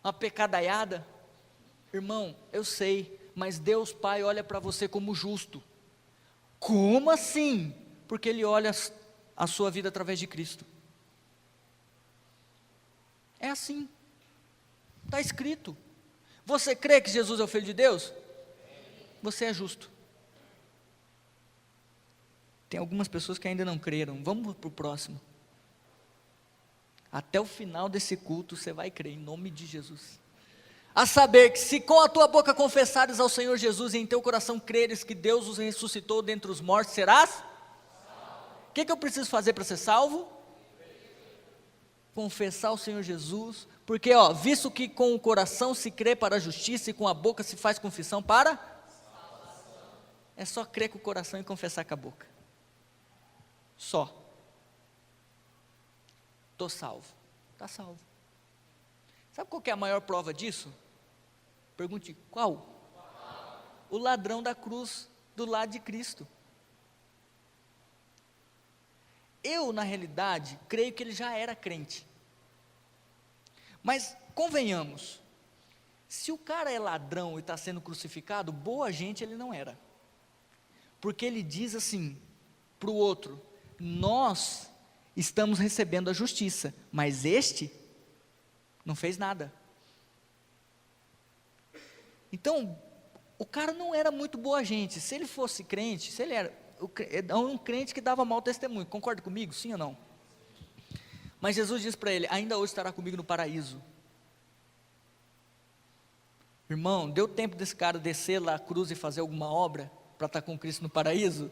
S1: uma pecadaiada. Irmão, eu sei, mas Deus Pai olha para você como justo. Como assim? Porque Ele olha a sua vida através de Cristo. É assim, está escrito. Você crê que Jesus é o Filho de Deus? Você é justo. Tem algumas pessoas que ainda não creram. Vamos para o próximo. Até o final desse culto você vai crer, em nome de Jesus. A saber que se com a tua boca confessares ao Senhor Jesus e em teu coração creres que Deus os ressuscitou dentre os mortos, serás? O que eu preciso fazer para ser salvo? Confessar o Senhor Jesus, porque visto que com o coração se crê para a justiça e com a boca se faz confissão para? É só crer com o coração e confessar com a boca. Só. Estou salvo. Está salvo. Sabe qual que é a maior prova disso? Pergunte, qual? O ladrão da cruz do lado de Cristo. Eu, na realidade, creio que ele já era crente. Mas, convenhamos, se o cara é ladrão e está sendo crucificado, boa gente ele não era. Porque ele diz assim, para o outro: nós estamos recebendo a justiça, mas este não fez nada. Então, o cara não era muito boa gente. Se ele fosse crente, se ele era um crente que dava mau testemunho, concorda comigo, sim ou não? Mas Jesus diz para ele: ainda hoje estará comigo no paraíso. Irmão, deu tempo desse cara descer lá a cruz e fazer alguma obra para estar com Cristo no paraíso?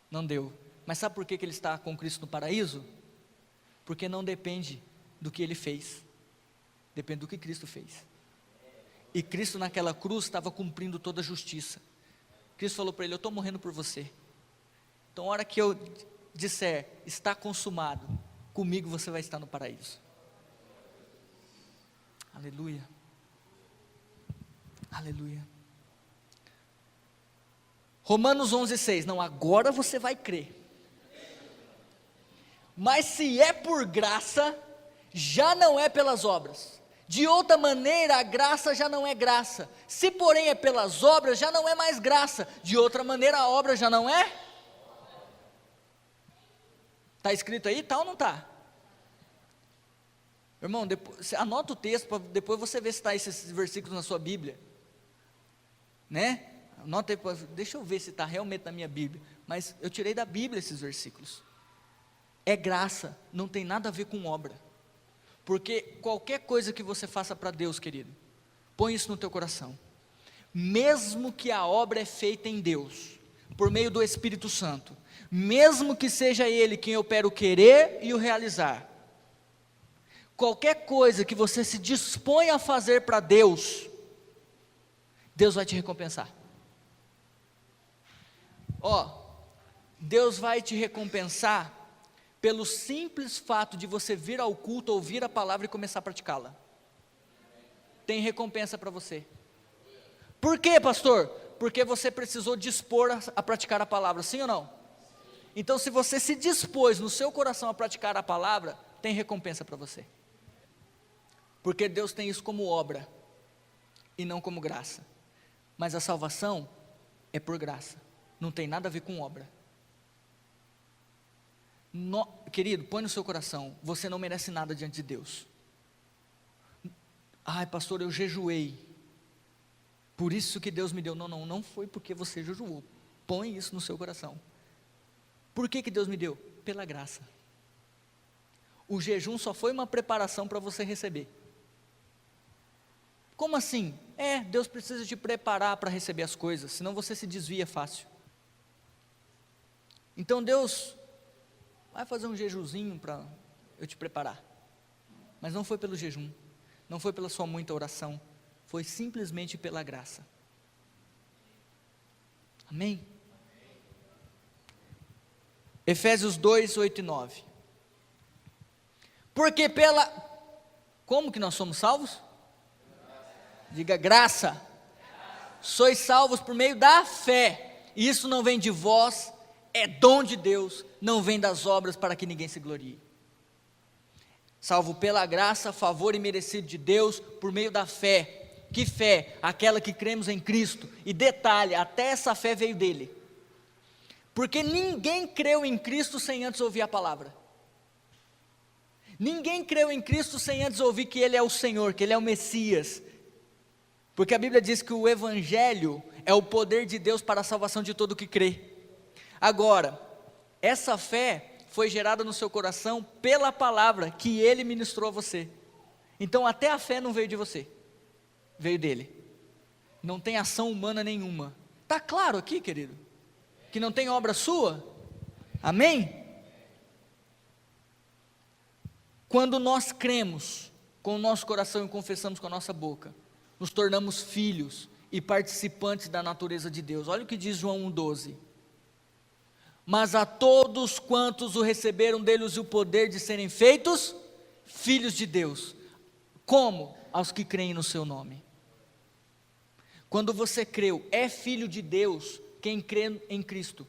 S1: Não deu. Mas sabe por que ele está com Cristo no paraíso? Porque não depende do que ele fez, depende do que Cristo fez. E Cristo naquela cruz estava cumprindo toda a justiça. Cristo falou para ele: eu estou morrendo por você. Então a hora que eu disser está consumado, comigo você vai estar no paraíso. Aleluia. Aleluia. Romanos 11:6. Não, agora você vai crer. Mas se é por graça, já não é pelas obras. De outra maneira, a graça já não é graça. Se porém é pelas obras, já não é mais graça. De outra maneira, a obra já não é. Está escrito aí, tá ou não está? Irmão, depois, anota o texto, para depois você ver se está esses versículos na sua Bíblia. Né? Anota aí, deixa eu ver se está realmente na minha Bíblia. Mas eu tirei da Bíblia esses versículos. É graça, não tem nada a ver com obra. Porque qualquer coisa que você faça para Deus, querido, põe isso no teu coração. Mesmo que a obra é feita em Deus, por meio do Espírito Santo, mesmo que seja Ele quem opera o querer e o realizar, qualquer coisa que você se dispõe a fazer para Deus, Deus vai te recompensar. Deus vai te recompensar pelo simples fato de você vir ao culto, ouvir a palavra e começar a praticá-la. Tem recompensa para você. Por quê, pastor? Porque você precisou dispor a praticar a palavra, sim ou não? Então, se você se dispôs no seu coração a praticar a palavra, tem recompensa para você. Porque Deus tem isso como obra e não como graça. Mas a salvação é por graça, não tem nada a ver com obra. Querido, põe no seu coração, você não merece nada diante de Deus. Ai, pastor, eu jejuei, por isso que Deus me deu. Não foi porque você jejuou. Põe isso no seu coração. Por que Deus me deu? Pela graça. O jejum só foi uma preparação para você receber. Como assim? Deus precisa te preparar para receber as coisas, senão você se desvia fácil. Então Deus vai fazer um jejuzinho para eu te preparar. Mas não foi pelo jejum, não foi pela sua muita oração, foi simplesmente pela graça. Amém? Efésios 2, 8 e 9. Porque como que nós somos salvos? Diga graça. Sois salvos por meio da fé. E isso não vem de vós, é dom de Deus, não vem das obras para que ninguém se glorie. Salvo pela graça, favor imerecido de Deus, por meio da fé. Que fé? Aquela que cremos em Cristo. E detalhe, até essa fé veio dele. Porque ninguém creu em Cristo sem antes ouvir a palavra. Ninguém creu em Cristo sem antes ouvir que Ele é o Senhor, que Ele é o Messias. Porque a Bíblia diz que o Evangelho é o poder de Deus para a salvação de todo o que crê. Agora, essa fé foi gerada no seu coração pela palavra que Ele ministrou a você. Então até a fé não veio de você, veio dele. Não tem ação humana nenhuma. Está claro aqui, querido? Que não tem obra sua? Amém? Quando nós cremos com o nosso coração e confessamos com a nossa boca, nos tornamos filhos e participantes da natureza de Deus. Olha o que diz João 1,12. Mas a todos quantos o receberam deles o poder de serem feitos filhos de Deus. Como? Aos que creem no seu nome. Quando você creu, é filho de Deus quem crê em Cristo.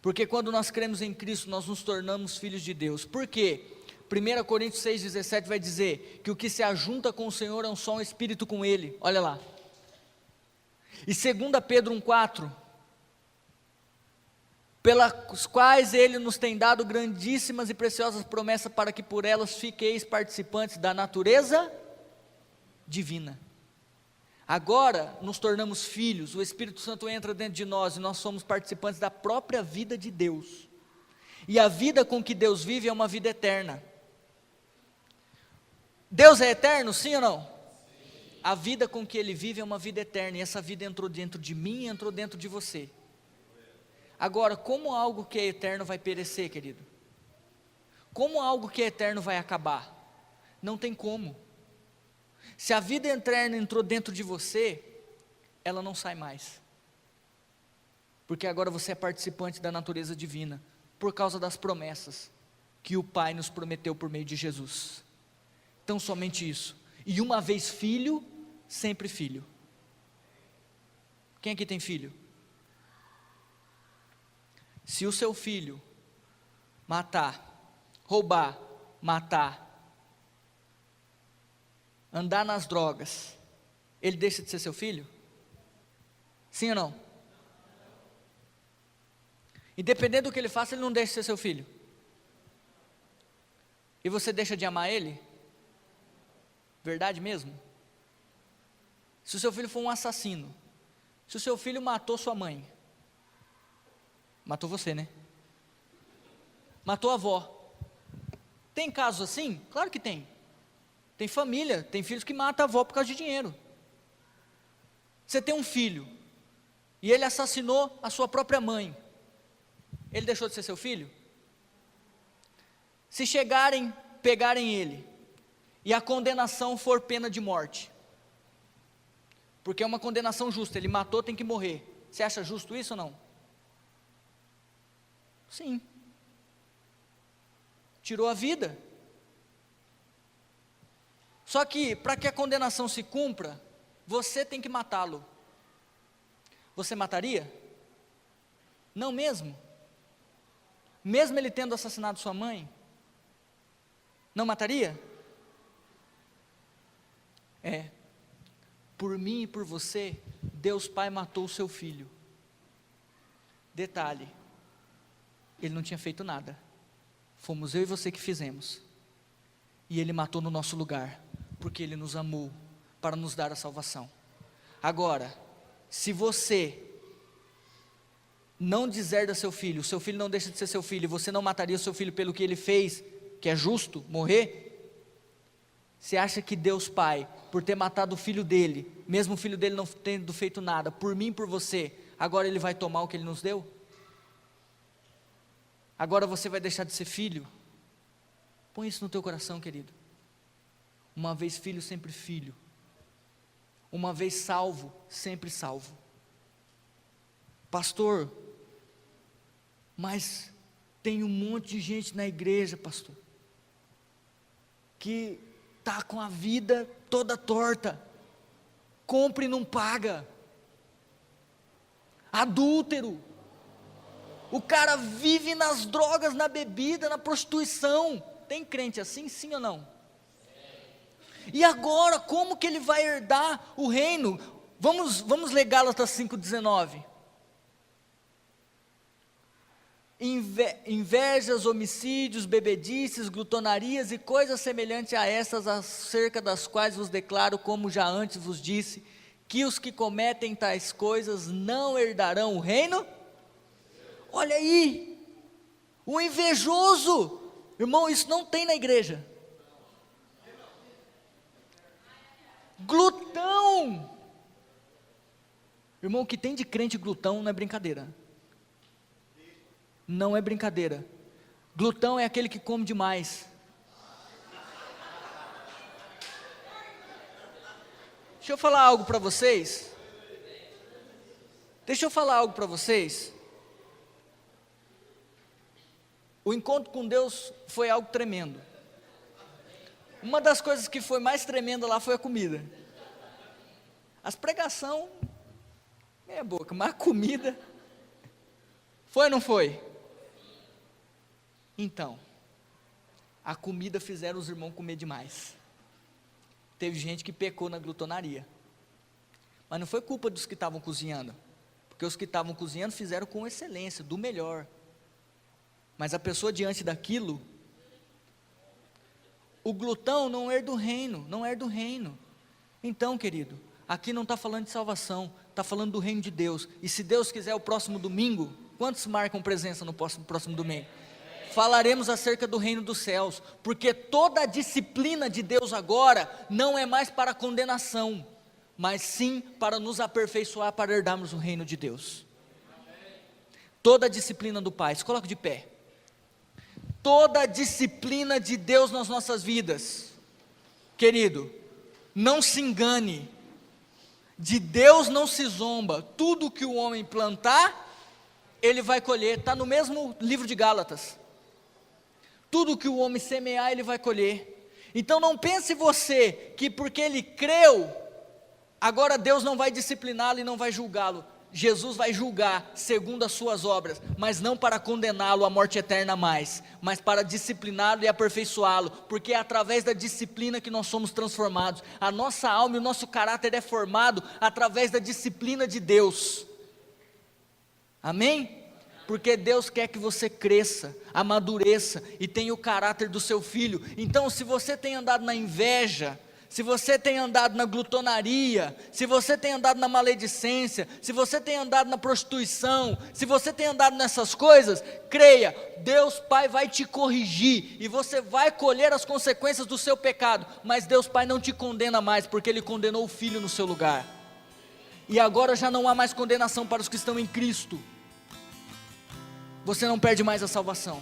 S1: Porque quando nós cremos em Cristo, nós nos tornamos filhos de Deus. Por quê? 1 Coríntios 6,17 vai dizer que o que se ajunta com o Senhor é um só espírito com Ele. Olha lá. E 2 Pedro 1,4, pelas quais Ele nos tem dado grandíssimas e preciosas promessas, para que por elas fiqueis participantes da natureza divina. Agora nos tornamos filhos, o Espírito Santo entra dentro de nós e nós somos participantes da própria vida de Deus. E a vida com que Deus vive é uma vida eterna. Deus é eterno, sim ou não? Sim. A vida com que Ele vive é uma vida eterna, e essa vida entrou dentro de mim e entrou dentro de você. Agora, como algo que é eterno vai perecer, querido? Como algo que é eterno vai acabar? Não tem como. Se a vida eterna entrou dentro de você, ela não sai mais. Porque agora você é participante da natureza divina, por causa das promessas que o Pai nos prometeu por meio de Jesus. Então somente isso. E uma vez filho, sempre filho. Quem aqui tem filho? Se o seu filho matar, roubar, matar, andar nas drogas, ele deixa de ser seu filho? Sim ou não? Independente do que ele faça, ele não deixa de ser seu filho. E você deixa de amar ele? Verdade mesmo? Se o seu filho for um assassino, se o seu filho matou sua mãe, matou você, né? Matou a avó. Tem casos assim? Claro que tem. Tem família, tem filhos que matam a avó por causa de dinheiro. Você tem um filho, e ele assassinou a sua própria mãe. Ele deixou de ser seu filho? Se chegarem, pegarem ele, e a condenação for pena de morte, porque é uma condenação justa, ele matou, tem que morrer. Você acha justo isso ou não? Sim. Tirou a vida. Só que, para que a condenação se cumpra, você tem que matá-lo. Você mataria? Não mesmo? Mesmo ele tendo assassinado sua mãe? Não mataria? Por mim e por você, Deus Pai matou o seu filho. Detalhe, ele não tinha feito nada, fomos eu e você que fizemos, e ele matou no nosso lugar, porque ele nos amou, para nos dar a salvação. Agora, se você não deserda seu filho, o seu filho não deixa de ser seu filho, e você não mataria o seu filho pelo que ele fez, que é justo, morrer? Você acha que Deus Pai, por ter matado o filho dele, mesmo o filho dele não tendo feito nada, por mim e por você, agora ele vai tomar o que ele nos deu? Agora você vai deixar de ser filho? Põe isso no teu coração, querido. Uma vez filho, sempre filho. Uma vez salvo, sempre salvo. Pastor, mas tem um monte de gente na igreja, pastor, que está com a vida toda torta, compra e não paga, adúltero, o cara vive nas drogas, na bebida, na prostituição. Tem crente assim, sim ou não? E agora, como que ele vai herdar o reino? Vamos ler Gálatas 5,19. Invejas, homicídios, bebedices, glutonarias e coisas semelhantes a estas, acerca das quais vos declaro, como já antes vos disse, que os que cometem tais coisas não herdarão o reino. Olha aí, o invejoso, irmão, isso não tem na igreja. Glutão, irmão, o que tem de crente glutão não é brincadeira. Não é brincadeira. Glutão é aquele que come demais. Deixa eu falar algo para vocês. O encontro com Deus foi algo tremendo. Uma das coisas que foi mais tremenda lá foi a comida. As pregação, meia boca, mas a comida, foi ou não foi? Então, a comida fizeram os irmãos comer demais. Teve gente que pecou na glutonaria, mas não foi culpa dos que estavam cozinhando, porque os que estavam cozinhando fizeram com excelência, do melhor, mas a pessoa diante daquilo, o glutão não herda o reino, não herda o reino. Então, querido, aqui não está falando de salvação, está falando do reino de Deus, e se Deus quiser o próximo domingo, quantos marcam presença no próximo domingo? Falaremos acerca do reino dos céus, porque toda a disciplina de Deus agora, não é mais para condenação, mas sim para nos aperfeiçoar, para herdarmos o reino de Deus. Toda a disciplina do Pai, se coloque de pé. Toda a disciplina de Deus nas nossas vidas, querido, não se engane, de Deus não se zomba, tudo que o homem plantar, ele vai colher, está no mesmo livro de Gálatas, tudo que o homem semear, ele vai colher. Então não pense você, que porque ele creu, agora Deus não vai discipliná-lo e não vai julgá-lo. Jesus vai julgar segundo as suas obras, mas não para condená-lo à morte eterna mais, mas para discipliná-lo e aperfeiçoá-lo, porque é através da disciplina que nós somos transformados. A nossa alma e o nosso caráter é formado através da disciplina de Deus. Amém? Porque Deus quer que você cresça, amadureça e tenha o caráter do seu filho. Então, se você tem andado na inveja, se você tem andado na glutonaria, se você tem andado na maledicência, se você tem andado na prostituição, se você tem andado nessas coisas, creia, Deus Pai vai te corrigir e você vai colher as consequências do seu pecado, mas Deus Pai não te condena mais, porque Ele condenou o Filho no seu lugar, e agora já não há mais condenação para os que estão em Cristo. Você não perde mais a salvação,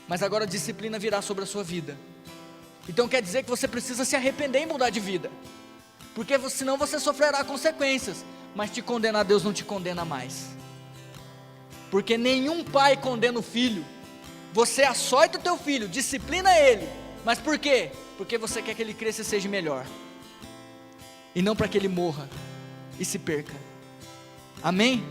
S1: mas agora a disciplina virá sobre a sua vida. Então quer dizer que você precisa se arrepender e mudar de vida. porque senão você sofrerá consequências, mas te condenar, Deus não te condena mais, porque nenhum pai condena o filho. Você açoita o teu filho, disciplina ele, mas por quê? Porque você quer que ele cresça e seja melhor, e não para que ele morra e se perca. Amém?